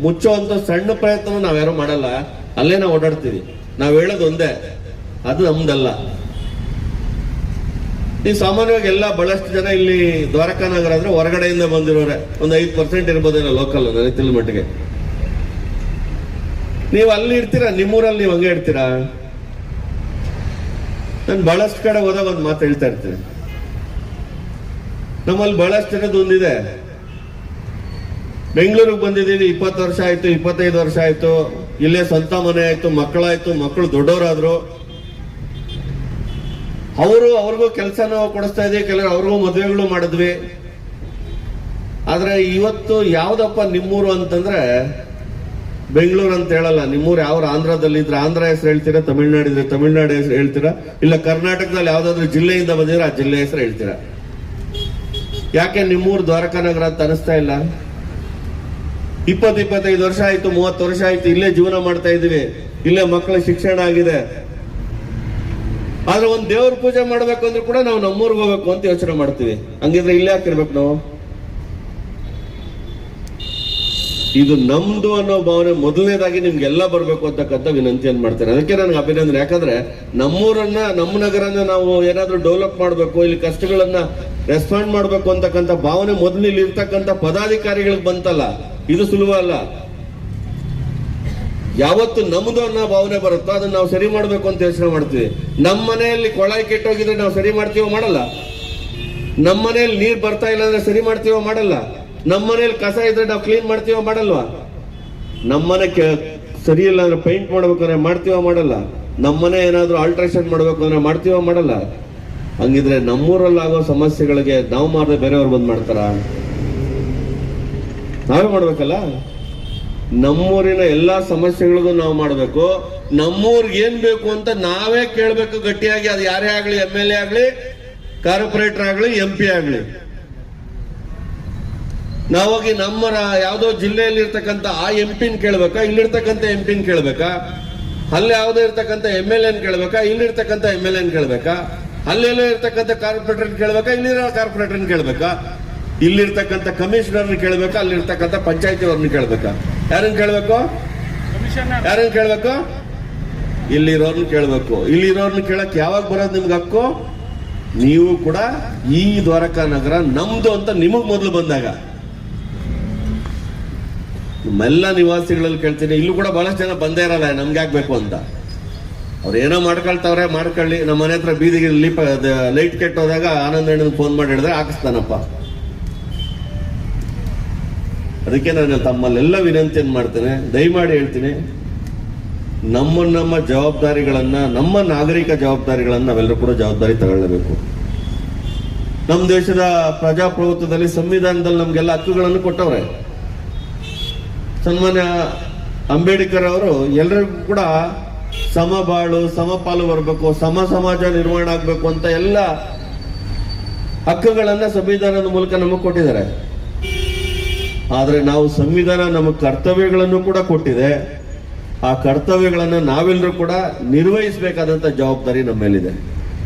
ಮುಚ್ಚುವಂತ ಸಣ್ಣ ಪ್ರಯತ್ನ ನಾವ್ಯಾರು ಮಾಡಲ್ಲ. ಅಲ್ಲೇ ನಾವು ಓಡಾಡ್ತೀವಿ. ನಾವ್ ಹೇಳೋದು ಒಂದೇ, ಅದು ನಮ್ದಲ್ಲ. ಈ ಸಾಮಾನ್ಯವಾಗಿ ಎಲ್ಲ ಬಹಳಷ್ಟು ಜನ ಇಲ್ಲಿ ದ್ವಾರಕಾ ನಗರ ಅಂದ್ರೆ ಹೊರಗಡೆಯಿಂದ ಬಂದಿರೋರೆ, ಒಂದು 5% ಇರ್ಬೋದೇನೋ ಲೋಕಲ್, ನನಗೆ ತಿಳಿದ ಮಟ್ಟಿಗೆ. ನೀವು ಅಲ್ಲಿ ಇರ್ತೀರಾ, ನಿಮ್ಮೂರಲ್ಲಿ ನೀವು ಹಂಗೆ ಇರ್ತೀರಾ? ನಾನು ಬಹಳಷ್ಟು ಕಡೆ ಹೋದಾಗ ಒಂದು ಮಾತು ಹೇಳ್ತಾ ಇರ್ತೀನಿ. ನಮ್ಮಲ್ಲಿ ಬಹಳಷ್ಟು ಜನದ್ದು ಒಂದಿದೆ, ಬೆಂಗಳೂರಿಗೆ ಬಂದಿದ್ದೀವಿ, 20 ವರ್ಷ ಆಯ್ತು, 25 ವರ್ಷ ಆಯ್ತು, ಇಲ್ಲೇ ಸ್ವಂತ ಮನೆ ಆಯ್ತು, ಮಕ್ಕಳಾಯ್ತು, ಮಕ್ಕಳು ದೊಡ್ಡವರಾದ್ರು, ಅವ್ರಿಗೂ ಕೆಲಸನ ಕೊಡಿಸ್ತಾ ಇದೀವಿ, ಕೆಲವರು ಅವ್ರಿಗೂ ಮದುವೆಗಳು ಮಾಡಿದ್ವಿ. ಆದ್ರೆ ಇವತ್ತು ಯಾವ್ದಪ್ಪ ನಿಮ್ಮೂರು ಅಂತಂದ್ರೆ ಬೆಂಗಳೂರು ಅಂತ ಹೇಳಲ್ಲ. ನಿಮ್ಮೂರು ಯಾವ ಆಂಧ್ರದಲ್ಲಿ ಇದ್ರೆ ಆಂಧ್ರ ಹೆಸರು ಹೇಳ್ತೀರಾ, ತಮಿಳ್ನಾಡು ಇದ್ರೆ ತಮಿಳ್ನಾಡು ಹೆಸರು ಹೇಳ್ತೀರಾ, ಇಲ್ಲ ಕರ್ನಾಟಕದಲ್ಲಿ ಯಾವ್ದಾದ್ರು ಜಿಲ್ಲೆಯಿಂದ ಬಂದಿದ್ರೆ ಆ ಜಿಲ್ಲೆ ಹೆಸರು ಹೇಳ್ತೀರಾ. ಯಾಕೆ ನಿಮ್ಮೂರು ದ್ವಾರಕಾ ನಗರ ಅಂತ ಅನಿಸ್ತಾ ಇಲ್ಲ? 20-25 ವರ್ಷ ಆಯ್ತು, 30 ವರ್ಷ ಆಯ್ತು, ಇಲ್ಲೇ ಜೀವನ ಮಾಡ್ತಾ ಇದೀವಿ, ಇಲ್ಲೇ ಮಕ್ಕಳ ಶಿಕ್ಷಣ ಆಗಿದೆ. ಆದ್ರೆ ಒಂದ್ ದೇವ್ರ ಪೂಜೆ ಮಾಡ್ಬೇಕು ಅಂದ್ರೆ ಕೂಡ ನಾವು ನಮ್ಮೂರ್ಗೆ ಹೋಗ್ಬೇಕು ಅಂತ ಯೋಚನೆ ಮಾಡ್ತೀವಿ. ಹಂಗಿದ್ರೆ ಇಲ್ಲೇ ಹಾಕಿರ್ಬೇಕು ನಾವು. ಇದು ನಮ್ದು ಅನ್ನೋ ಭಾವನೆ ಮೊದಲನೇದಾಗಿ ನಿಮ್ಗೆಲ್ಲ ಬರ್ಬೇಕು ಅಂತಕ್ಕಂಥ ವಿನಂತಿಯನ್ನು ಮಾಡ್ತೇನೆ. ಅದಕ್ಕೆ ನನಗೆ ಅಭಿನಂದನೆ. ಯಾಕಂದ್ರೆ ನಮ್ಮೂರನ್ನ, ನಮ್ಮ ನಗರನ ನಾವು ಏನಾದ್ರೂ ಡೆವಲಪ್ ಮಾಡ್ಬೇಕು, ಇಲ್ಲಿ ಕಷ್ಟಗಳನ್ನ ರೆಸ್ಪಾಂಡ್ ಮಾಡ್ಬೇಕು ಅಂತಕ್ಕಂಥ ಭಾವನೆ ಮೊದಲು ಇಲ್ಲಿ ಇರ್ತಕ್ಕಂಥ ಪದಾಧಿಕಾರಿಗಳಿಗೆ ಬಂತಲ್ಲ, ಇದು ಸುಲಭ ಅಲ್ಲ. ಯಾವತ್ತು ನಮ್ದು ಅನ್ನೋ ಭಾವನೆ ಬರುತ್ತೋ ಅದನ್ನ ನಾವು ಸರಿ ಮಾಡ್ಬೇಕು ಅಂತ ಯೋಚನೆ ಮಾಡ್ತೀವಿ. ನಮ್ಮ ಮನೆಯಲ್ಲಿ ಕೊಳಾಯಿ ಕೆಟ್ಟೋಗಿದ್ರೆ ನಾವು ಸರಿ ಮಾಡ್ತೀವೋ? ಮಾಡಲ್ಲ. ನಮ್ಮ ಮನೆಯಲ್ಲಿ ನೀರ್ ಬರ್ತಾ ಇಲ್ಲ ಅಂದ್ರೆ ಸರಿ ಮಾಡ್ತೀವೋ? ಮಾಡಲ್ಲ. ನಮ್ಮ ಮನೇಲಿ ಕಸ ಇದ್ರೆ ನಾವು ಕ್ಲೀನ್ ಮಾಡ್ತೀವೋ? ಮಾಡಲ್ವಾ? ನಮ್ಮನೆ ಸರಿ ಇಲ್ಲ ಅಂದ್ರೆ ಪೇಂಟ್ ಮಾಡ್ಬೇಕಂದ್ರೆ ಮಾಡ್ತೀವೋ? ಮಾಡಲ್ಲ. ನಮ್ಮನೆ ಏನಾದ್ರೂ ಆಲ್ಟ್ರೇಷನ್ ಮಾಡ್ಬೇಕು ಅಂದ್ರೆ ಮಾಡ್ತೀವೋ? ಮಾಡಲ್ಲ. ಹಂಗಿದ್ರೆ ನಮ್ಮೂರಲ್ಲಿ ಆಗೋ ಸಮಸ್ಯೆಗಳಿಗೆ ನಾವು ಮಾಡಿದ್ರೆ ಬೇರೆಯವ್ರು ಬಂದ್ ಮಾಡ್ತಾರ? ನಾವೇ ಮಾಡ್ಬೇಕಲ್ಲ. ನಮ್ಮೂರಿನ ಎಲ್ಲಾ ಸಮಸ್ಯೆಗಳಿಗೂ ನಾವು ಮಾಡ್ಬೇಕು. ನಮ್ಮೂರ್ಗೆ ಏನ್ ಬೇಕು ಅಂತ ನಾವೇ ಕೇಳ್ಬೇಕು ಗಟ್ಟಿಯಾಗಿ. ಅದು ಯಾರೇ ಆಗ್ಲಿ, MLA ಆಗ್ಲಿ, ಕಾರ್ಪೊರೇಟರ್ ಆಗ್ಲಿ, MP ಆಗ್ಲಿ. ನಾವಾಗಿ ನಮ್ಮ ಯಾವ್ದೋ ಜಿಲ್ಲೆಯಲ್ಲಿ ಇರ್ತಕ್ಕಂಥ ಆ MP-ನ ಕೇಳ್ಬೇಕಾ, ಇಲ್ಲಿರ್ತಕ್ಕಂಥ MP-ನ ಕೇಳ್ಬೇಕಾ? ಅಲ್ಲಿ ಯಾವ್ದೋ ಇರ್ತಕ್ಕಂಥ MLA-ನ ಕೇಳ್ಬೇಕಾ, ಇಲ್ಲಿರ್ತಕ್ಕಂಥ MLA-ನ ಕೇಳ್ಬೇಕಾ? ಅಲ್ಲೆಲ್ಲೋ ಇರ್ತಕ್ಕಂಥ ಕಾರ್ಪೊರೇಟರ್ ಕೇಳ್ಬೇಕಾ, ಇಲ್ಲಿರೋ ಕಾರ್ಪೊರೇಟರ್ನ ಕೇಳ್ಬೇಕಾ? ಇಲ್ಲಿರ್ತಕ್ಕಂಥ ಕಮಿಷನರ್ನ ಕೇಳ್ಬೇಕಾ, ಅಲ್ಲಿರ್ತಕ್ಕಂಥ ಪಂಚಾಯತಿ ಅವ್ರನ್ನ ಕೇಳ್ಬೇಕಾ? ಯಾರನ್ನ ಕೇಳ್ಬೇಕು? ಯಾರನ್ನ ಕೇಳ್ಬೇಕು? ಇಲ್ಲಿರೋರ್ನ ಕೇಳ್ಬೇಕು. ಇಲ್ಲಿರೋರ್ನ ಕೇಳಕ್ ಯಾವಾಗ ಬರೋದು ನಿಮ್ಗೆ ಹಕ್ಕು? ನೀವು ಕೂಡ ಈ ದ್ವಾರಕಾ ನಗರ ನಮ್ದು ಅಂತ ನಿಮಗ್ ಮೊದಲು ಬಂದಾಗ. ನಿಮ್ಮೆಲ್ಲ ನಿವಾಸಿಗಳಲ್ಲಿ ಕೇಳ್ತೀನಿ, ಇಲ್ಲೂ ಕೂಡ ಬಹಳಷ್ಟು ಜನ ಬಂದೇ ಇರಲ್ಲ ನಮ್ಗೆ ಆಗ್ಬೇಕು ಅಂತ. ಅವ್ರು ಏನೋ ಮಾಡ್ಕೊಳ್ತಾವ್ರೆ, ಮಾಡ್ಕೊಳ್ಳಿ. ನಮ್ಮ ಮನೆ ಹತ್ರ ಬೀದಿಗೆ ಲೈಟ್ ಕೆಟ್ಟೋದಾಗ ಆನಂದ ಫೋನ್ ಮಾಡಿ ಹೇಳಿದ್ರೆ ಹಾಕಿಸ್ತಾನಪ್ಪ. ಅದಕ್ಕೆ ನಾನು ತಮ್ಮಲ್ಲೆಲ್ಲ ವಿನಂತಿಯನ್ನು ಮಾಡ್ತೇನೆ, ದಯಮಾಡಿ ಹೇಳ್ತೀನಿ, ನಮ್ಮ ಜವಾಬ್ದಾರಿಗಳನ್ನ, ನಮ್ಮ ನಾಗರಿಕ ಜವಾಬ್ದಾರಿಗಳನ್ನ ನಾವೆಲ್ಲರೂ ಕೂಡ ಜವಾಬ್ದಾರಿ ತಗೊಳ್ಳಬೇಕು. ನಮ್ಮ ದೇಶದ ಪ್ರಜಾಪ್ರಭುತ್ವದಲ್ಲಿ, ಸಂವಿಧಾನದಲ್ಲಿ ನಮ್ಗೆಲ್ಲ ಹಕ್ಕುಗಳನ್ನು ಕೊಟ್ಟವ್ರೆ. ಸನ್ಮಾನ್ಯ ಅಂಬೇಡ್ಕರ್ ಅವರು ಎಲ್ಲರಿಗೂ ಕೂಡ ಸಮಬಾಳು, ಸಮಪಾಲು ಬರಬೇಕು, ಸಮಾಜ ನಿರ್ಮಾಣ ಆಗ್ಬೇಕು ಅಂತ ಎಲ್ಲ ಹಕ್ಕುಗಳನ್ನ ಸಂವಿಧಾನದ ಮೂಲಕ ನಮಗೆ ಕೊಟ್ಟಿದ್ದಾರೆ. ಆದ್ರೆ ನಾವು ಸಂವಿಧಾನ ನಮಗೆ ಕರ್ತವ್ಯಗಳನ್ನು ಕೂಡ ಕೊಟ್ಟಿದೆ. ಆ ಕರ್ತವ್ಯಗಳನ್ನ ನಾವೆಲ್ಲರೂ ಕೂಡ ನಿರ್ವಹಿಸಬೇಕಾದಂತ ಜವಾಬ್ದಾರಿ ನಮ್ಮ ಮೇಲಿದೆ.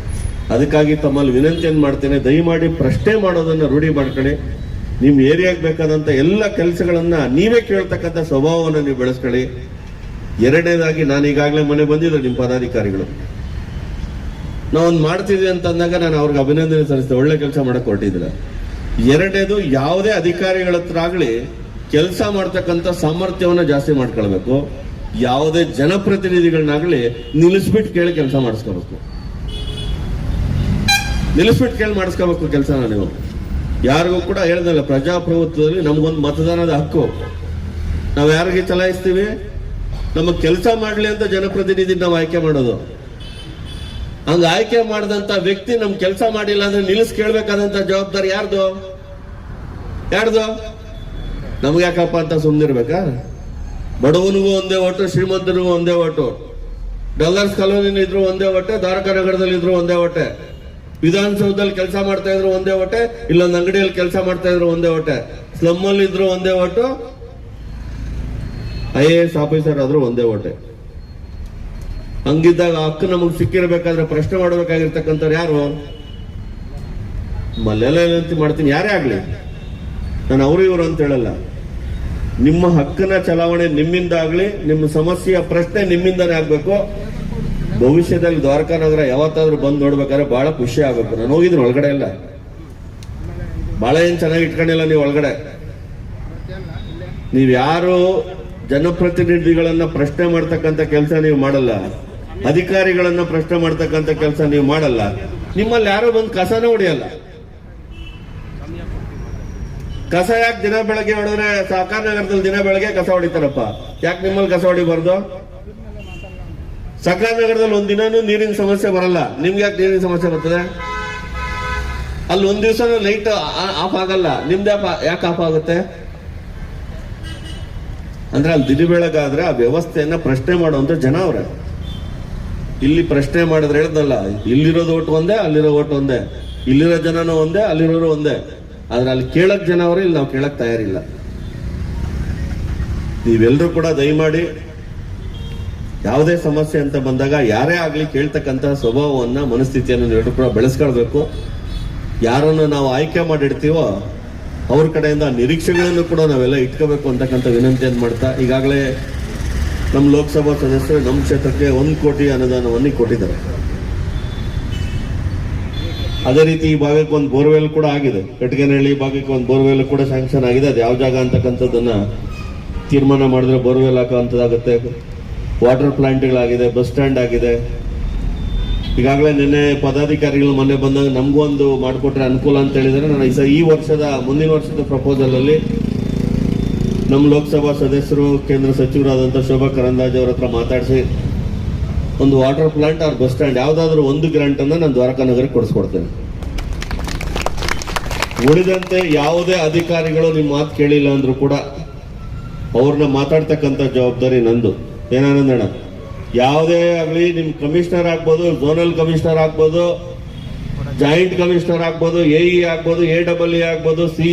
ಅದಕ್ಕಾಗಿ ತಮ್ಮಲ್ಲಿ ವಿನಂತಿಯನ್ನು ಮಾಡ್ತೇನೆ, ದಯಮಾಡಿ ಪ್ರಶ್ನೆ ಮಾಡೋದನ್ನ ರೂಢಿ ಮಾಡ್ಕೊಳ್ಳಿ. ನಿಮ್ ಏರಿಯಾಗೆ ಬೇಕಾದಂತ ಎಲ್ಲ ಕೆಲಸಗಳನ್ನ ನೀವೇ ಕೇಳ್ತಕ್ಕಂಥ ಸ್ವಭಾವವನ್ನು ನೀವು ಬೆಳೆಸ್ಕೊಳ್ಳಿ. ಎರಡನೇದಾಗಿ, ನಾನು ಈಗಾಗಲೇ ಮನೆ ಬಂದಿದ್ದೆ ನಿಮ್ಮ ಪದಾಧಿಕಾರಿಗಳು, ನಾವೊಂದು ಮಾಡ್ತಿದ್ವಿ ಅಂತ ಅಂದಾಗ ನಾನು ಅವ್ರಿಗೆ ಅಭಿನಂದನೆ ಸಲ್ಲಿಸ್ತೇನೆ, ಒಳ್ಳೆ ಕೆಲಸ ಮಾಡಕ್ ಹೊರಟಿದ್ರೆ. ಎರಡನೇದು, ಯಾವುದೇ ಅಧಿಕಾರಿಗಳ ಹತ್ರ ಆಗ್ಲಿ ಕೆಲಸ ಮಾಡ್ತಕ್ಕಂಥ ಸಾಮರ್ಥ್ಯವನ್ನ ಜಾಸ್ತಿ ಮಾಡ್ಕೊಳ್ಬೇಕು. ಯಾವುದೇ ಜನಪ್ರತಿನಿಧಿಗಳನ್ನಾಗ್ಲಿ ನಿಲ್ಲಿಸ್ಬಿಟ್ಟು ಕೇಳಿ ಕೆಲಸ ಮಾಡಿಸ್ಕೋಬೇಕು. ನಿಲ್ಲಿಸ್ಬಿಟ್ಟು ಕೇಳಿ ಮಾಡಿಸ್ಕೋಬೇಕು ಕೆಲಸನ. ನೀವು ಯಾರಿಗೂ ಕೂಡ ಹೇಳ್ದಲ್ಲ, ಪ್ರಜಾಪ್ರಭುತ್ವದಲ್ಲಿ ನಮ್ಗೊಂದು ಮತದಾನದ ಹಕ್ಕು. ನಾವು ಯಾರಿಗೆ ಚಲಾಯಿಸ್ತೀವಿ? ನಮಗ್ ಕೆಲಸ ಮಾಡ್ಲಿ ಅಂತ ಜನಪ್ರತಿನಿಧಿ ನಾವು ಆಯ್ಕೆ ಮಾಡೋದು. ಹಂಗ ಆಯ್ಕೆ ಮಾಡಿದಂತ ವ್ಯಕ್ತಿ ನಮ್ ಕೆಲಸ ಮಾಡಿಲ್ಲ ಅಂದ್ರೆ ನಿಲ್ಲಿಸ್ ಕೇಳ್ಬೇಕಾದಂತ ಜವಾಬ್ದಾರಿ ಯಾರ್ದು? ನಮ್ಗೆ ಯಾಕಪ್ಪ ಅಂತ ಸುಮ್ನಿರ್ಬೇಕಾ? ಬಡವನಿಗೂ ಒಂದೇ ಓಟು, ಶ್ರೀಮಂತನಿಗೂ ಒಂದೇ ಓಟು, ಡಾಲರ್ಸ್ ಕಾಲೋನಿ ಇದ್ರು ಒಂದೇ ಓಟೆ, ದ್ವಾರಕಾ ನಗರದಲ್ಲಿ ಇದ್ರು ಒಂದೇ ಓಟೆ, ವಿಧಾನಸೌಧದಲ್ಲಿ ಕೆಲಸ ಮಾಡ್ತಾ ಇದ್ರು ಒಂದೇ ಓಟೆ, ಇಲ್ಲೊಂದು ಅಂಗಡಿಯಲ್ಲಿ ಕೆಲಸ ಮಾಡ್ತಾ ಇದ್ರು ಒಂದೇ ಓಟೆ, ಸ್ಲಮ್ ಅಲ್ಲಿ ಇದ್ರು ಒಂದೇ ಓಟು, IAS ಆಫೀಸರ್ ಆದ್ರೂ ಒಂದೇ ಓಟೆ. ಹಂಗಿದ್ದಾಗ ಹಕ್ಕು ನಮಗ್ ಸಿಕ್ಕಿರ್ಬೇಕಾದ್ರೆ ಪ್ರಶ್ನೆ ಮಾಡಬೇಕಾಗಿರ್ತಕ್ಕಂಥವ್ರು ಯಾರು? ಮಲ್ಲೆಲ್ಲ ಮಾಡ್ತೀನಿ, ಯಾರೇ ಆಗ್ಲಿ, ನಾನು ಅವರು ಇವರು ಅಂತ ಹೇಳಲ್ಲ. ನಿಮ್ಮ ಹಕ್ಕಿನ ಚಲಾವಣೆ ನಿಮ್ಮಿಂದ ಆಗ್ಲಿ, ನಿಮ್ಮ ಸಮಸ್ಯೆಯ ಪ್ರಶ್ನೆ ನಿಮ್ಮಿಂದನೇ ಆಗ್ಬೇಕು. ಭವಿಷ್ಯದಲ್ಲಿ ದ್ವಾರಕಾ ನಗರ ಯಾವತ್ತಾದ್ರೂ ಬಂದು ನೋಡ್ಬೇಕಾದ್ರೆ ಬಹಳ ಖುಷಿ ಆಗ್ಬೇಕು. ನಾನು ಹೋಗಿದ್ದೀನಿ ಒಳಗಡೆ ಎಲ್ಲ, ಬಹಳ ಏನ್ ಚೆನ್ನಾಗಿ ಇಟ್ಕೊಂಡಿಲ್ಲ ನೀವು ಒಳಗಡೆ. ನೀವ್ ಯಾರು ಜನಪ್ರತಿನಿಧಿಗಳನ್ನ ಪ್ರಶ್ನೆ ಮಾಡ್ತಕ್ಕಂಥ ಕೆಲಸ ನೀವು ಮಾಡಲ್ಲ, ಅಧಿಕಾರಿಗಳನ್ನ ಪ್ರಶ್ನೆ ಮಾಡ್ತಕ್ಕಂಥ ಕೆಲಸ ನೀವು ಮಾಡಲ್ಲ. ನಿಮ್ಮಲ್ಲಿ ಯಾರೋ ಬಂದು ಕಸನೇ ಹೊಡಿಯಲ್ಲ. ಕಸ ಯಾಕೆ ದಿನ ಬೆಳಗ್ಗೆ ಹೊಡೆದ್ರೆ ಸಹಕಾರ ನಗರದಲ್ಲಿ ದಿನ ಬೆಳಗ್ಗೆ ಕಸ ಹೊಡಿತಾರಪ್ಪ, ಯಾಕೆ ನಿಮ್ಮಲ್ಲಿ ಕಸ ಹೊಡಿಬಾರ್ದು? ಸಹಕಾರ ನಗರದಲ್ಲಿ ಒಂದಿನೂ ನೀರಿನ ಸಮಸ್ಯೆ ಬರಲ್ಲ, ನಿಮ್ಗೆ ಯಾಕೆ ನೀರಿನ ಸಮಸ್ಯೆ ಬರ್ತದೆ? ಅಲ್ಲಿ ಒಂದ್ ದಿವಸ ಲೈಟ್ ಆಫ್ ಆಗಲ್ಲ, ನಿಮ್ದು ಯಾಕೆ ಆಫ್ ಆಗುತ್ತೆ? ಅಂದ್ರೆ ಅಲ್ಲಿ ದಿನ ಬೆಳಗಾದ್ರೆ ಆ ವ್ಯವಸ್ಥೆಯನ್ನ ಪ್ರಶ್ನೆ ಮಾಡುವಂತ ಜನ ಅವ್ರೆ. ಇಲ್ಲಿ ಪ್ರಶ್ನೆ ಮಾಡಿದ್ರೆ ಹೇಳ್ದಲ್ಲ, ಇಲ್ಲಿರೋದು ಓಟ್ ಒಂದೇ, ಅಲ್ಲಿರೋ ಓಟ್ ಒಂದೇ, ಇಲ್ಲಿರೋ ಜನನೂ ಒಂದೇ, ಅಲ್ಲಿರೋರು ಒಂದೇ. ಆದ್ರೆ ಅಲ್ಲಿ ಕೇಳಕ್ ಜನ ಅವ್ರೆ, ಇಲ್ಲಿ ನಾವು ಕೇಳಕ್ ತಯಾರಿಲ್ಲ. ನೀವೆಲ್ಲರೂ ಕೂಡ ದಯಮಾಡಿ ಯಾವುದೇ ಸಮಸ್ಯೆ ಅಂತ ಬಂದಾಗ ಯಾರೇ ಆಗ್ಲಿ ಕೇಳ್ತಕ್ಕಂಥ ಸ್ವಭಾವವನ್ನ, ಮನಸ್ಥಿತಿಯನ್ನು ನೀವೆಲ್ಲರೂ ಕೂಡ ಬೆಳೆಸ್ಕೊಳ್ಬೇಕು. ಯಾರನ್ನು ನಾವು ಆಯ್ಕೆ ಮಾಡಿಡ್ತೀವೋ ಅವ್ರ ಕಡೆಯಿಂದ ನಿರೀಕ್ಷೆಗಳನ್ನು ಕೂಡ ನಾವೆಲ್ಲ ಇಟ್ಕೋಬೇಕು ಅಂತಕ್ಕಂಥ ವಿನಂತಿಯನ್ನು ಮಾಡ್ತಾ, ಈಗಾಗಲೇ ನಮ್ಮ ಲೋಕಸಭಾ ಸದಸ್ಯರು ನಮ್ಮ ಕ್ಷೇತ್ರಕ್ಕೆ 1 ಕೋಟಿ ಅನುದಾನವನ್ನು ಕೊಟ್ಟಿದ್ದಾರೆ. ಅದೇ ರೀತಿ ಈ ಭಾಗಕ್ಕೆ ಒಂದು ಬೋರ್ವೆಲ್ ಕೂಡ ಆಗಿದೆ. ಕಟ್ಟಿಗೆನಹಳ್ಳಿ ಭಾಗಕ್ಕೆ ಒಂದು ಬೋರ್ವೆಲ್ ಕೂಡ ಸ್ಯಾಂಕ್ಷನ್ ಆಗಿದೆ. ಅದು ಯಾವ ಜಾಗ ಅಂತಕ್ಕಂಥದ್ದನ್ನ ತೀರ್ಮಾನ ಮಾಡಿದ್ರೆ ಬೋರ್ವೆಲ್ ಹಾಕುವಂಥದ್ದಾಗುತ್ತೆ. ವಾಟರ್ ಪ್ಲಾಂಟ್ಗಳಾಗಿದೆ, ಬಸ್ ಸ್ಟ್ಯಾಂಡ್ ಆಗಿದೆ. ಈಗಾಗಲೇ ನಿನ್ನೆ ಪದಾಧಿಕಾರಿಗಳು ಮೊನ್ನೆ ಬಂದಾಗ ನಮಗೂ ಒಂದು ಮಾಡಿಕೊಟ್ರೆ ಅನುಕೂಲ ಅಂತ ಹೇಳಿದರೆ, ನಾನು ಈ ಮುಂದಿನ ವರ್ಷದ ಪ್ರಪೋಸಲ್ ಅಲ್ಲಿ ನಮ್ಮ ಲೋಕಸಭಾ ಸದಸ್ಯರು, ಕೇಂದ್ರ ಸಚಿವರಾದಂಥ ಶೋಭಾ ಕರಂದ್ಲಾಜೆ ಅವರ ಹತ್ರ ಮಾತಾಡಿಸಿ ಒಂದು water plant R bus stand ಯಾವ್ದಾದ್ರು ಒಂದು ಗ್ರಾಂಟ್ ಅನ್ನ ನಾನು ದ್ವಾರಕಾ ನಗರಕ್ಕೆ ಕೊಡಿಸ್ಕೊಡ್ತೇನೆ. ಉಳಿದಂತೆ ಯಾವುದೇ ಅಧಿಕಾರಿಗಳು ನಿಮ್ಮ ಮಾತು ಕೇಳಿಲ್ಲ ಅಂದ್ರೂ ಕೂಡ ಅವ್ರನ್ನ ಮಾತಾಡ್ತಕ್ಕಂಥ ಜವಾಬ್ದಾರಿ ನಂದು. ಏನಾನಂದಣ್ಣ, ಯಾವುದೇ ಆಗಲಿ ನಿಮ್ ಕಮಿಷನರ್ ಆಗ್ಬೋದು, ಝೋನಲ್ ಕಮಿಷನರ್ ಆಗ್ಬೋದು, ಜಾಯಿಂಟ್ ಕಮಿಷನರ್ ಆಗ್ಬೋದು, ಎಇ ಆಗ್ಬೋದು, AEE ಆಗ್ಬೋದು, ಸಿ